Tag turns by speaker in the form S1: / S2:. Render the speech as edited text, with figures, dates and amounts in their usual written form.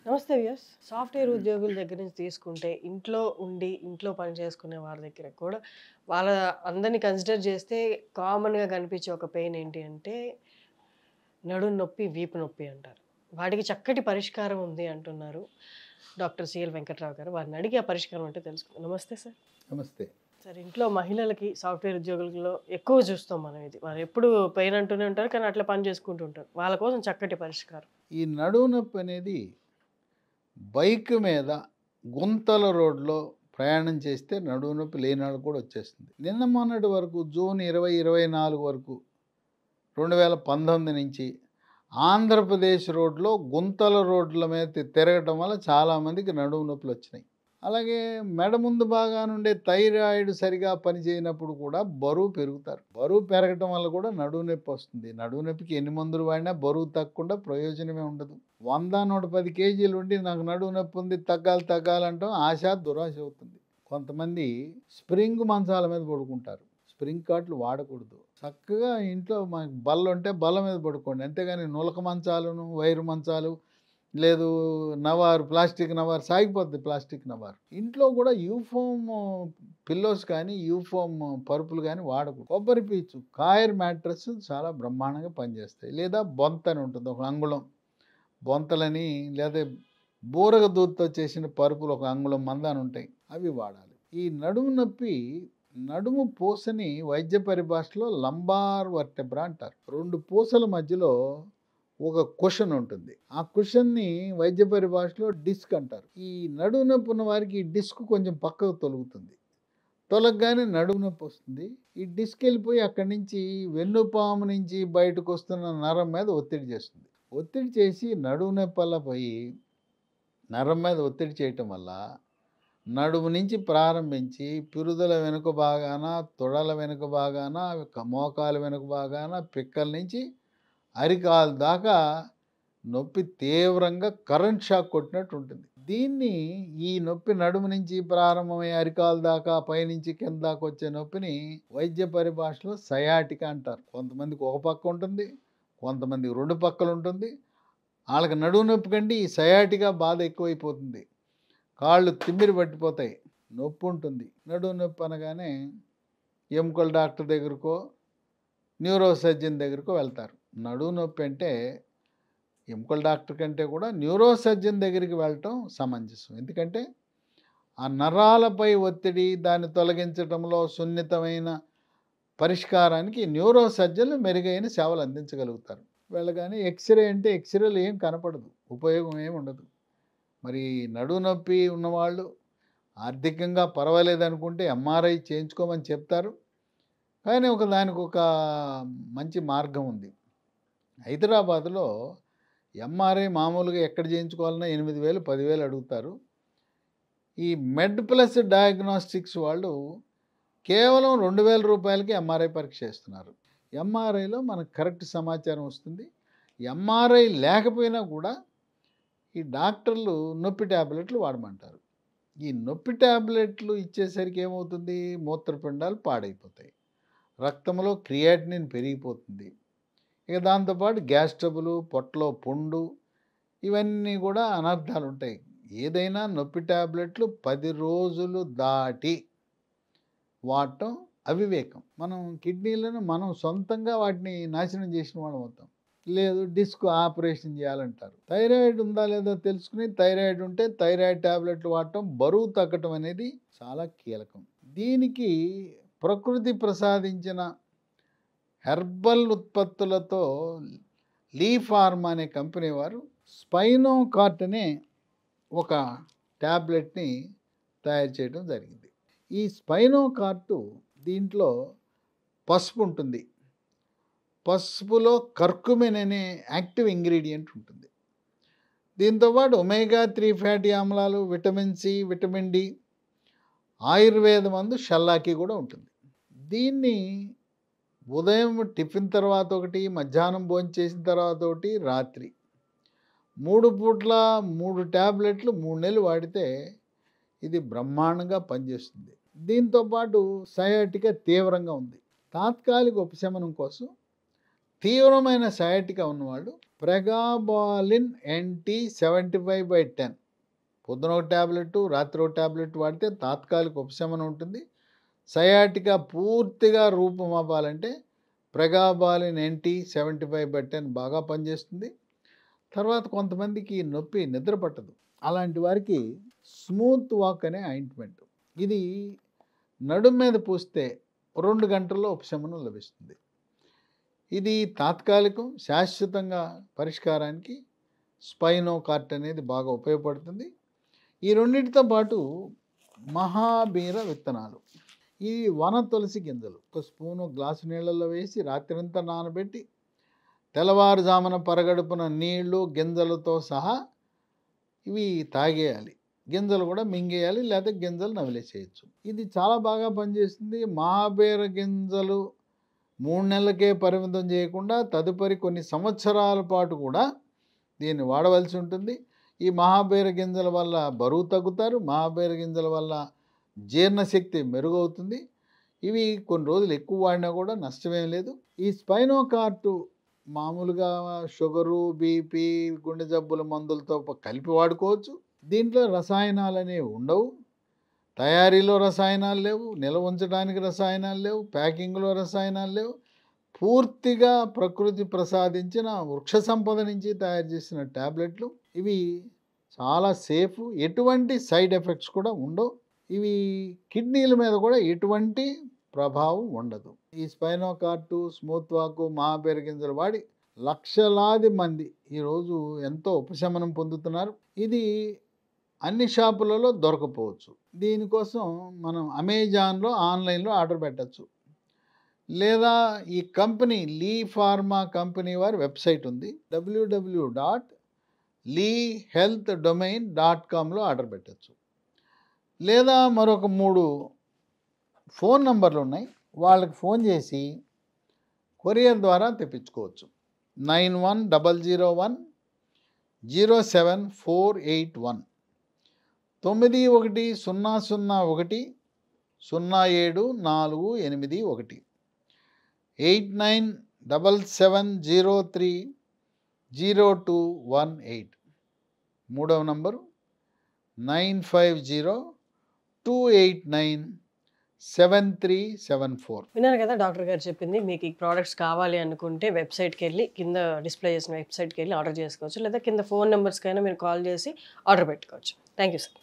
S1: నమస్తే views. Software ఉద్యోగుల దగ్గర నుంచి తీసుకుంటే, ఇంట్లో ఉండి, ఇంట్లో పని చేసుకునే వారి దగ్గర కూడా వాళ్ళ అందరిని కన్సిడర్ చేస్తే కామన్‌గా కనిపించే ఒక పెయిన్ ఏంటి అంటే, నడుము నొప్పి, వీపు నొప్పి అంటారు. వాటికి చక్కటి పరిష్కారం ఉంది అంటున్నారు డాక్టర్ సిఎల్ వెంకట్రావు గారు. వారిని అడిగి ఆ పరిష్కారం అంటే తెలుసుకుందాం. నమస్తే సార్.
S2: నమస్తే.
S1: సార్, ఇంట్లో మహిళలకి సాఫ్ట్‌వేర్ ఉద్యోగులలో ఎక్కువ చూస్తాం మనం ఇది. వారు ఎప్పుడు పెయిన్ అంటూనే ఉంటారు. కానీ అట్లా పని చేసుకుంటూ ఉంటారు. వాళ్ళ కోసం చక్కటి పరిష్కారం.
S2: ఈ నడుము నొప్పి అనేది బైక్ మీద గుంతల రోడ్లో ప్రయాణం చేస్తే నడుము నొప్పి లేనాడు కూడా వచ్చేస్తుంది. నిన్న మొన్నటి వరకు జూన్ 2024 వరకు 2019 నుంచి ఆంధ్రప్రదేశ్ రోడ్లో గుంతల రోడ్ల మీద తిరగటం వల్ల చాలామందికి నడుము నొప్పులు వచ్చినాయి. అలాగే మెడ ముందు బాగా నుండే థైరాయిడ్ సరిగా పనిచేయనప్పుడు కూడా బరువు పెరుగుతారు. బరువు పెరగటం వల్ల కూడా నడుము నొప్పి వస్తుంది. నడుము నొప్పికి ఎన్ని మందులు వాడినా బరువు తగ్గకుండా ప్రయోజనమే ఉండదు. 100-110 కేజీలు ఉండి నాకు నడుము నొప్పి ఉంది తగ్గాలంటాం, ఆశ దురాశ అవుతుంది. కొంతమంది స్ప్రింగ్ మంచాల మీద పడుకుంటారు. స్ప్రింగ్ కాట్లు వాడకూడదు. చక్కగా ఇంట్లో మనకి బల్ల ఉంటే బల్ల మీద పడుకోండి. అంతేగాని నులక మంచాలను, వైరు మంచాలు, లేదు నవారు, ప్లాస్టిక్ నవారు సాగిపోద్ది. ప్లాస్టిక్ నవారు ఇంట్లో కూడా యూఫోమ్ పిల్లోస్ కానీ యూఫోమ్ పరుపులు కానీ వాడకూడదు. కొబ్బరి పీచు కాయర్ మ్యాట్రస్ చాలా బ్రహ్మాండంగా పనిచేస్తాయి. లేదా బొంత అని ఉంటుంది, ఒక అంగుళం బొంతలని, లేదా బూరగ దూద్తో చేసిన పరుపులు ఒక అంగుళం మందాన్ని ఉంటాయి, అవి వాడాలి. ఈ నడుము నొప్పి నడుము పూసని వైద్య పరిభాషలో లంబార్ వర్టెబ్రా అంటారు. రెండు పూసల మధ్యలో ఒక కుషన్ ఉంటుంది. ఆ కుషన్ని వైద్య పరిభాషలో డిస్క్ అంటారు. ఈ నడుము నొప్పి ఉన్న వారికి ఈ డిస్క్ కొంచెం పక్కకు తొలుగుతుంది. తొలగగానే నడుము నొప్పి వస్తుంది. ఈ డిస్క్ వెళ్ళిపోయి అక్కడి నుంచి వెన్నుపాము నుంచి బయటకు వస్తున్న నరం మీద ఒత్తిడి చేస్తుంది. ఒత్తిడి చేసి నడుము నొప్పి వల్ల పోయి నరం మీద ఒత్తిడి చేయటం వల్ల నడుము నుంచి ప్రారంభించి పిరుదల వెనుక భాగాన, తొడల వెనుక భాగాన, మోకాల వెనుక భాగాన, పిక్కల నుంచి అరికాలు దాకా నొప్పి తీవ్రంగా కరెంట్ షాక్ కొట్టినట్టు ఉంటుంది. ఈ నొప్పి నడుము నుంచి ప్రారంభమై అరికాలు దాకా పైనుంచి కింద దాకా వచ్చే నొప్పిని వైద్య పరిభాషలో సయాటికా అంటారు. కొంతమందికి ఒక పక్క ఉంటుంది, కొంతమందికి రెండు పక్కలు ఉంటుంది. వాళ్ళకి నడుము నొప్పి కంటే ఈ సయాటికా బాధ ఎక్కువైపోతుంది. కాళ్ళు తిమ్మిరి పట్టిపోతాయి, నొప్పి ఉంటుంది. నడుము నొప్పి అనగానే ఎముకల డాక్టర్ దగ్గరకో, న్యూరో సర్జన్ దగ్గరకో వెళ్తారు. నడుము నొప్పి అంటే ఎముకల డాక్టర్ కంటే కూడా న్యూరో సర్జన్ దగ్గరికి వెళ్ళటం సమంజసం. ఎందుకంటే ఆ నరాలపై ఒత్తిడి, దాన్ని తొలగించడంలో సున్నితమైన పరిష్కారానికి న్యూరో సర్జన్లు మెరుగైన సేవలు అందించగలుగుతారు. వెళ్ళగానే ఎక్స్రే అంటే ఎక్స్రేలు ఏం కనపడదు, ఉపయోగం ఏమి ఉండదు. మరి నడుము నొప్పి ఉన్నవాళ్ళు ఆర్థికంగా పర్వాలేదనుకుంటే ఎంఆర్ఐ చేయించుకోమని చెప్తారు. కానీ దానికి ఒక మంచి మార్గం ఉంది. హైదరాబాద్లో ఎంఆర్ఐ మామూలుగా ఎక్కడ చేయించుకోవాలన్నా 8,000, 10,000 అడుగుతారు. ఈ మెడ్ ప్లస్ డయాగ్నోస్టిక్స్ వాళ్ళు కేవలం 2,000 రూపాయలకి ఎంఆర్ఐ పరీక్ష చేస్తున్నారు. ఎంఆర్ఐలో మనకు కరెక్ట్ సమాచారం వస్తుంది. ఎంఆర్ఐ లేకపోయినా కూడా ఈ డాక్టర్లు నొప్పి ట్యాబ్లెట్లు వాడమంటారు. ఈ నొప్పి ట్యాబ్లెట్లు ఇచ్చేసరికి ఏమవుతుంది, మూత్రపిండాలు పాడైపోతాయి, రక్తంలో క్రియాటినిన్ పెరిగిపోతుంది. ఇక దాంతోపాటు గ్యాస్ ట్రబుల్, పొట్టలో పుండు, ఇవన్నీ కూడా అనర్థాలు ఉంటాయి. ఏదైనా నొప్పి ట్యాబ్లెట్లు 10 రోజులు దాటి వాడటం అవివేకం. మనం కిడ్నీలను మనం సొంతంగా వాటిని నాశనం చేసిన వాళ్ళం అవుతాం. లేదు డిస్క్ ఆపరేషన్ చేయాలంటారు. థైరాయిడ్ ఉందా లేదా తెలుసుకుని, థైరాయిడ్ ఉంటే థైరాయిడ్ ట్యాబ్లెట్లు వాడటం, బరువు తగ్గటం అనేది చాలా కీలకం. దీనికి ప్రకృతి ప్రసాదించిన హెర్బల్ ఉత్పత్తులతో లీ ఫార్మా అనే కంపెనీ వారు స్పైనోకార్ట్ అనే ఒక ట్యాబ్లెట్ని తయారు చేయడం జరిగింది. ఈ స్పైనోకార్ట్ దీంట్లో పసుపు ఉంటుంది. పసుపులో కర్కుమిన్ అనే యాక్టివ్ ఇంగ్రీడియంట్ ఉంటుంది. దీంతోపాటు ఒమేగా-3 ఫ్యాటీ ఆమ్లాలు, vitamin C, vitamin D, Ayurveda మందు షల్లాకి కూడా ఉంటుంది. దీన్ని ఉదయం టిఫిన్ తర్వాత ఒకటి, మధ్యాహ్నం భోంచేసిన తర్వాత ఒకటి, రాత్రి 3 పూట్ల 3 ట్యాబ్లెట్లు 3 నెలలు వాడితే ఇది బ్రహ్మాండంగా పనిచేస్తుంది. దీంతోపాటు సయాటికా తీవ్రంగా ఉంది. తాత్కాలిక ఉపశమనం కోసం తీవ్రమైన సయాటికా ఉన్నవాళ్ళు ప్రెగాబాలిన్ NT 75/10 పొద్దున ఒక ట్యాబ్లెట్, రాత్రి ఒక ట్యాబ్లెట్ వాడితే తాత్కాలిక ఉపశమనం ఉంటుంది. సయాటికా పూర్తిగా రూపుమాపాలంటే ప్రెగాబాలిన్ NT 75/10 బాగా పనిచేస్తుంది. తర్వాత కొంతమందికి నొప్పి నిద్ర పట్టదు. అలాంటి వారికి స్మూత్ వాక్ అనే ఆయింట్మెంట్, ఇది నడుము మీద పూస్తే 2 గంటల్లో ఉపశమనం లభిస్తుంది. ఇది తాత్కాలికం, శాశ్వతంగా పరిష్కారానికి స్పైనోకార్ట్ అనేది బాగా ఉపయోగపడుతుంది. ఈ రెండింటితో పాటు మహాబీర విత్తనాలు, ఈ వన తులసి గింజలు 1 స్పూను గ్లాసు నీళ్ళల్లో వేసి రాత్రంతా నానబెట్టి తెల్లవారుజామున పరగడుపున నీళ్లు గింజలతో సహా ఇవి తాగేయాలి. గింజలు కూడా మింగేయాలి, లేకపోతే గింజలు నవిలేసేయచ్చు. ఇది చాలా బాగా పనిచేస్తుంది. మహాబీర గింజలు 3 నెలలకే పరిమితం చేయకుండా తదుపరి కొన్ని సంవత్సరాల పాటు కూడా దీన్ని వాడవలసి ఉంటుంది. ఈ మహాబీర గింజల వల్ల బరువు తగ్గుతారు, మహాబీర గింజల వల్ల జీర్ణశక్తి మెరుగవుతుంది. ఇవి కొన్ని రోజులు ఎక్కువ వాడినా కూడా నష్టమేం లేదు. ఈ స్పైనోకార్ట్ మామూలుగా షుగరు, బీపీ, గుండె జబ్బుల మందులతో కలిపి వాడుకోవచ్చు. దీంట్లో రసాయనాలు అనేవి ఉండవు, తయారీలో రసాయనాలు లేవు, నిల్వ ఉంచడానికి రసాయనాలు లేవు, ప్యాకింగ్లో రసాయనాలు లేవు. పూర్తిగా ప్రకృతి ప్రసాదించిన వృక్ష సంపద నుంచి తయారు చేసిన ట్యాబ్లెట్లు. ఇవి చాలా సేఫ్, ఎటువంటి సైడ్ ఎఫెక్ట్స్ కూడా ఉండవు. ఇవి కిడ్నీల మీద కూడా ఎటువంటి ప్రభావం ఉండదు. ఈ స్పైనోకార్టు, స్మూత్ వాకు, మహాబీర గింజలు వాడి లక్షలాది మంది ఈరోజు ఎంతో ఉపశమనం పొందుతున్నారు. ఇది అన్ని షాపులలో దొరకపోవచ్చు. దీనికోసం మనం అమెజాన్లో ఆన్లైన్లో ఆర్డర్ పెట్టచ్చు. లేదా ఈ కంపెనీ లీ ఫార్మా కంపెనీ వారి వెబ్సైట్ ఉంది, www.leehealthdomain.comలో ఆర్డర్ పెట్టచ్చు. లేదా మరొక 3 ఫోన్ నంబర్లు ఉన్నాయి, వాళ్ళకి ఫోన్ చేసి కొరియర్ ద్వారా తెప్పించుకోవచ్చు. 9100107481 9100107481 8977030218. మూడవ నంబరు 9502897374.
S1: విన్నారు కదా డాక్టర్ గారు చెప్పింది. మీకు ఈ ప్రోడక్ట్స్ కావాలి అనుకుంటే వెబ్సైట్కి వెళ్ళి, కింద డిస్ప్లే చేసిన వెబ్సైట్కి వెళ్ళి ఆర్డర్ చేసుకోవచ్చు. లేదా కింద ఫోన్ నెంబర్స్కైనా మీరు కాల్ చేసి ఆర్డర్ పెట్టుకోవచ్చు. Thank you sir.